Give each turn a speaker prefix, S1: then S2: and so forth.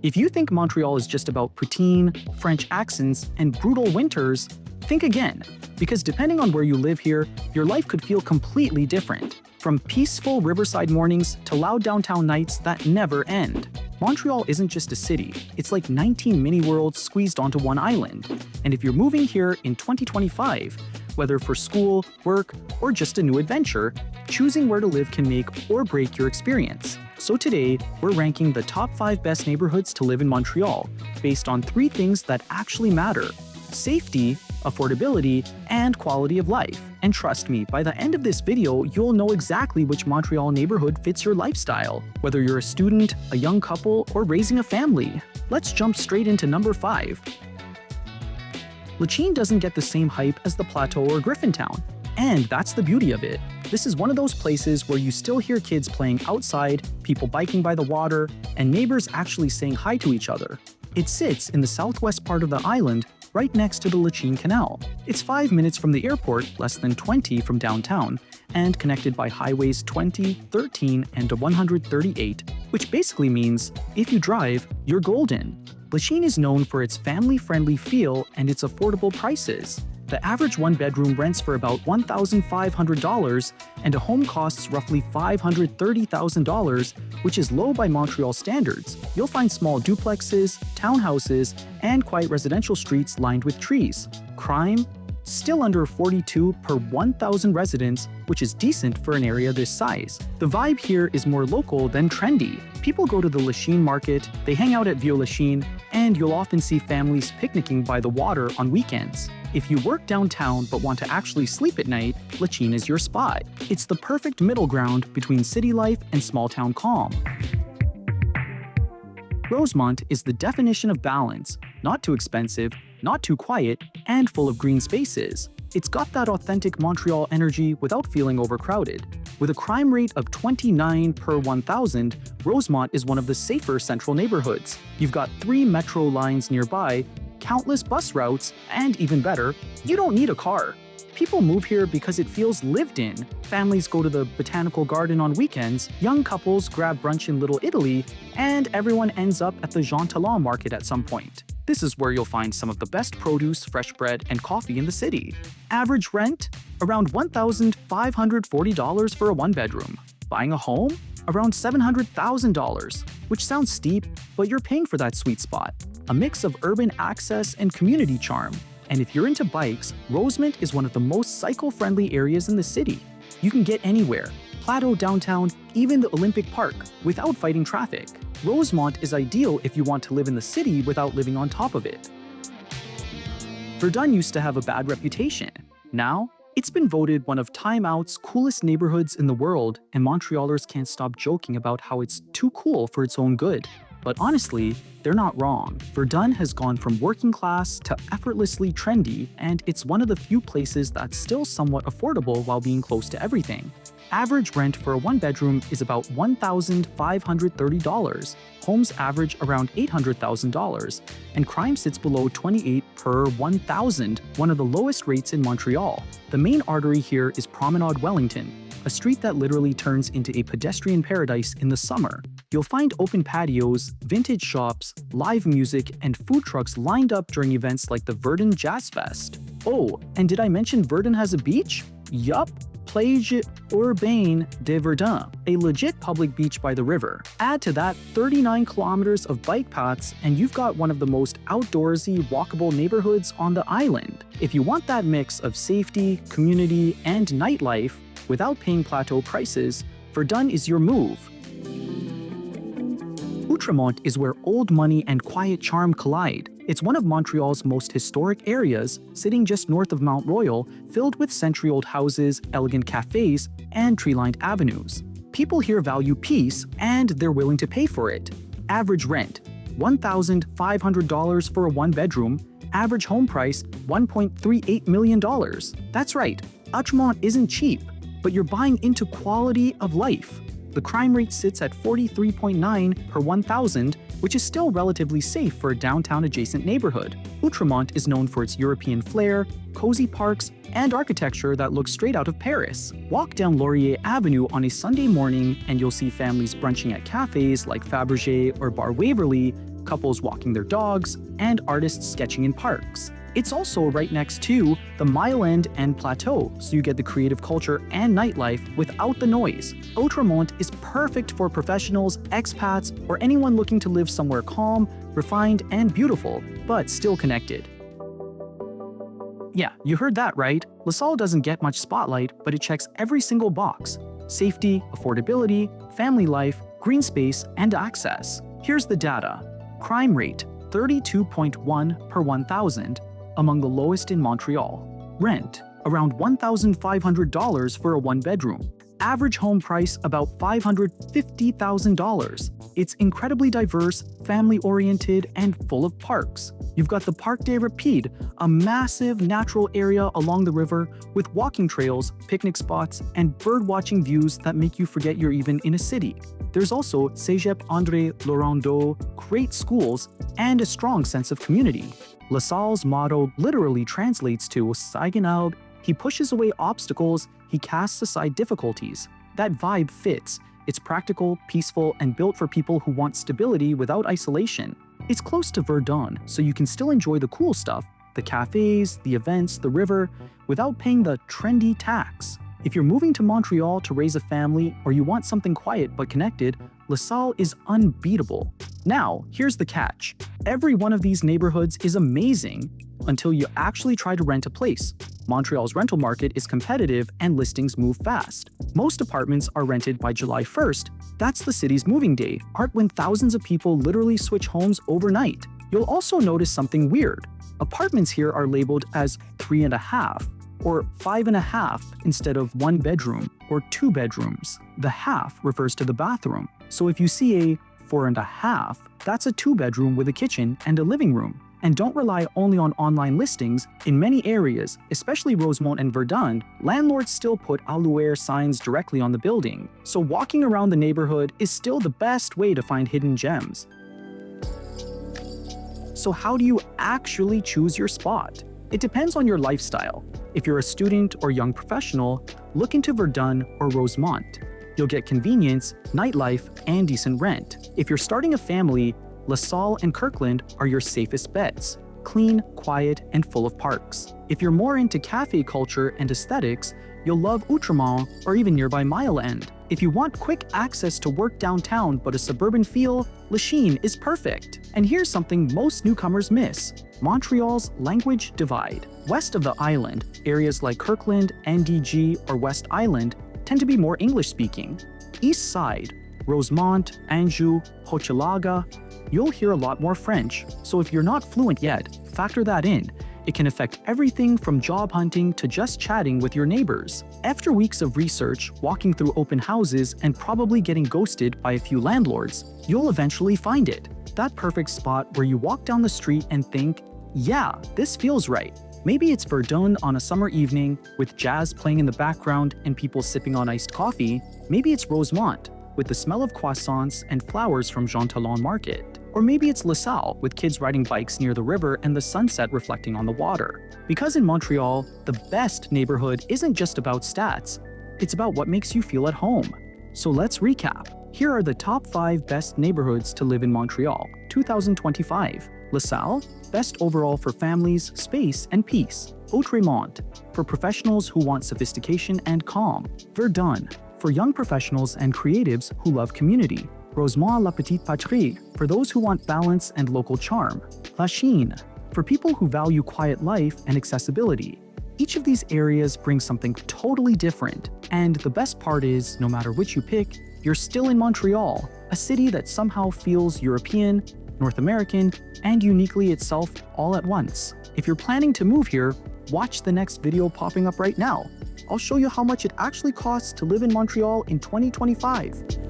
S1: If you think Montreal is just about poutine, French accents, and brutal winters, think again, because depending on where you live here, your life could feel completely different. From peaceful riverside mornings to loud downtown nights that never end. Montreal isn't just a city, it's like 19 mini-worlds squeezed onto one island. And if you're moving here in 2025, whether for school, work, or just a new adventure, choosing where to live can make or break your experience. So today, we're ranking the top 5 best neighborhoods to live in Montreal, based on 3 things that actually matter: safety, affordability, and quality of life. And trust me, by the end of this video, you'll know exactly which Montreal neighborhood fits your lifestyle, whether you're a student, a young couple, or raising a family. Let's jump straight into number 5. Lachine doesn't get the same hype as the Plateau or Griffintown, and that's the beauty of it. This is one of those places where you still hear kids playing outside, people biking by the water, and neighbors actually saying hi to each other. It sits in the southwest part of the island, right next to the Lachine Canal. It's 5 minutes from the airport, less than 20 from downtown, and connected by highways 20, 13, and 138, which basically means, if you drive, you're golden. Lachine is known for its family-friendly feel and its affordable prices. The average one-bedroom rents for about $1,500, and a home costs roughly $530,000, which is low by Montreal standards. You'll find small duplexes, townhouses, and quiet residential streets lined with trees. Crime? Still under 42 per 1,000 residents, which is decent for an area this size. The vibe here is more local than trendy. People go to the Lachine market, they hang out at Vieux Lachine, and you'll often see families picnicking by the water on weekends. If you work downtown but want to actually sleep at night, Lachine is your spot. It's the perfect middle ground between city life and small-town calm. Rosemont is the definition of balance, not too expensive, not too quiet, and full of green spaces. It's got that authentic Montreal energy without feeling overcrowded. With a crime rate of 29 per 1,000, Rosemont is one of the safer central neighborhoods. You've got 3 metro lines nearby, countless bus routes, and even better, you don't need a car. People move here because it feels lived in. Families go to the botanical garden on weekends, young couples grab brunch in Little Italy, and everyone ends up at the Jean Talon market at some point. This is where you'll find some of the best produce, fresh bread, and coffee in the city. Average rent? Around $1,540 for a one-bedroom. Buying a home? Around $700,000, which sounds steep, but you're paying for that sweet spot. A mix of urban access and community charm. And if you're into bikes, Rosemont is one of the most cycle-friendly areas in the city. You can get anywhere, Plateau downtown, even the Olympic Park, without fighting traffic. Rosemont is ideal if you want to live in the city without living on top of it. Verdun used to have a bad reputation. Now, it's been voted one of Time Out's coolest neighborhoods in the world, and Montrealers can't stop joking about how it's too cool for its own good. But honestly, they're not wrong. Verdun has gone from working class to effortlessly trendy, and it's one of the few places that's still somewhat affordable while being close to everything. Average rent for a one-bedroom is about $1,530. Homes average around $800,000, and crime sits below 28 per 1,000, one of the lowest rates in Montreal. The main artery here is Promenade Wellington, a street that literally turns into a pedestrian paradise in the summer. You'll find open patios, vintage shops, live music, and food trucks lined up during events like the Verdun Jazz Fest. Oh, and did I mention Verdun has a beach? Yup. Plage Urbaine de Verdun, a legit public beach by the river. Add to that 39 kilometers of bike paths, and you've got one of the most outdoorsy, walkable neighborhoods on the island. If you want that mix of safety, community, and nightlife without paying plateau prices, Verdun is your move. Outremont is where old money and quiet charm collide. It's one of Montreal's most historic areas, sitting just north of Mount Royal, filled with century-old houses, elegant cafes, and tree-lined avenues. People here value peace, and they're willing to pay for it. Average rent: $1,500 for a one-bedroom. Average home price: $1.38 million. That's right, Outremont isn't cheap, but you're buying into quality of life. The crime rate sits at 43.9 per 1,000, which is still relatively safe for a downtown-adjacent neighborhood. Outremont is known for its European flair, cozy parks, and architecture that looks straight out of Paris. Walk down Laurier Avenue on a Sunday morning and you'll see families brunching at cafes like Fabergé or Bar Waverly, couples walking their dogs, and artists sketching in parks. It's also right next to the Mile End and Plateau, so you get the creative culture and nightlife without the noise. Outremont is perfect for professionals, expats, or anyone looking to live somewhere calm, refined, and beautiful, but still connected. Yeah, you heard that right. LaSalle doesn't get much spotlight, but it checks every single box: safety, affordability, family life, green space, and access. Here's the data. Crime rate, 32.1 per 1,000, among the lowest in Montreal. Rent, around $1,500 for a one-bedroom. Average home price, about $550,000. It's incredibly diverse, family-oriented, and full of parks. You've got the Parc des Rapides, a massive natural area along the river with walking trails, picnic spots, and bird-watching views that make you forget you're even in a city. There's also Cégep André Laurendeau, great schools, and a strong sense of community. LaSalle's motto literally translates to Seigenalb. He pushes away obstacles, he casts aside difficulties. That vibe fits. It's practical, peaceful, and built for people who want stability without isolation. It's close to Verdun, so you can still enjoy the cool stuff, the cafes, the events, the river, without paying the trendy tax. If you're moving to Montreal to raise a family or you want something quiet but connected, LaSalle is unbeatable. Now, here's the catch. Every one of these neighborhoods is amazing until you actually try to rent a place. Montreal's rental market is competitive and listings move fast. Most apartments are rented by July 1st. That's the city's moving day, when thousands of people literally switch homes overnight. You'll also notice something weird. Apartments here are labeled as 3.5 or 5.5 instead of 1 bedroom or 2 bedrooms. The half refers to the bathroom. So if you see a 4.5, that's a 2-bedroom with a kitchen and a living room. And don't rely only on online listings. In many areas, especially Rosemont and Verdun, landlords still put à louer signs directly on the building. So walking around the neighborhood is still the best way to find hidden gems. So how do you actually choose your spot? It depends on your lifestyle. If you're a student or young professional, look into Verdun or Rosemont. You'll get convenience, nightlife, and decent rent. If you're starting a family, LaSalle and Kirkland are your safest bets. Clean, quiet, and full of parks. If you're more into cafe culture and aesthetics, you'll love Outremont or even nearby Mile End. If you want quick access to work downtown but a suburban feel, Lachine is perfect. And here's something most newcomers miss: Montreal's language divide. West of the island, areas like Kirkland, NDG, or West Island tend to be more English-speaking. East Side, Rosemont, Anjou, Hochelaga, you'll hear a lot more French. So if you're not fluent yet, factor that in. It can affect everything from job hunting to just chatting with your neighbors. After weeks of research, walking through open houses, and probably getting ghosted by a few landlords, you'll eventually find it. That perfect spot where you walk down the street and think, yeah, this feels right. Maybe it's Verdun on a summer evening with jazz playing in the background and people sipping on iced coffee. Maybe it's Rosemont with the smell of croissants and flowers from Jean Talon Market. Or maybe it's LaSalle with kids riding bikes near the river and the sunset reflecting on the water. Because in Montreal, the best neighborhood isn't just about stats, it's about what makes you feel at home. So let's recap. Here are the top 5 best neighborhoods to live in Montreal, 2025. LaSalle, best overall for families, space, and peace. Outremont, for professionals who want sophistication and calm. Verdun, for young professionals and creatives who love community. Rosemont La Petite Patrie, for those who want balance and local charm. Lachine, for people who value quiet life and accessibility. Each of these areas brings something totally different, and the best part is, no matter which you pick, you're still in Montreal, a city that somehow feels European, North American, and uniquely itself all at once. If you're planning to move here, watch the next video popping up right now. I'll show you how much it actually costs to live in Montreal in 2025.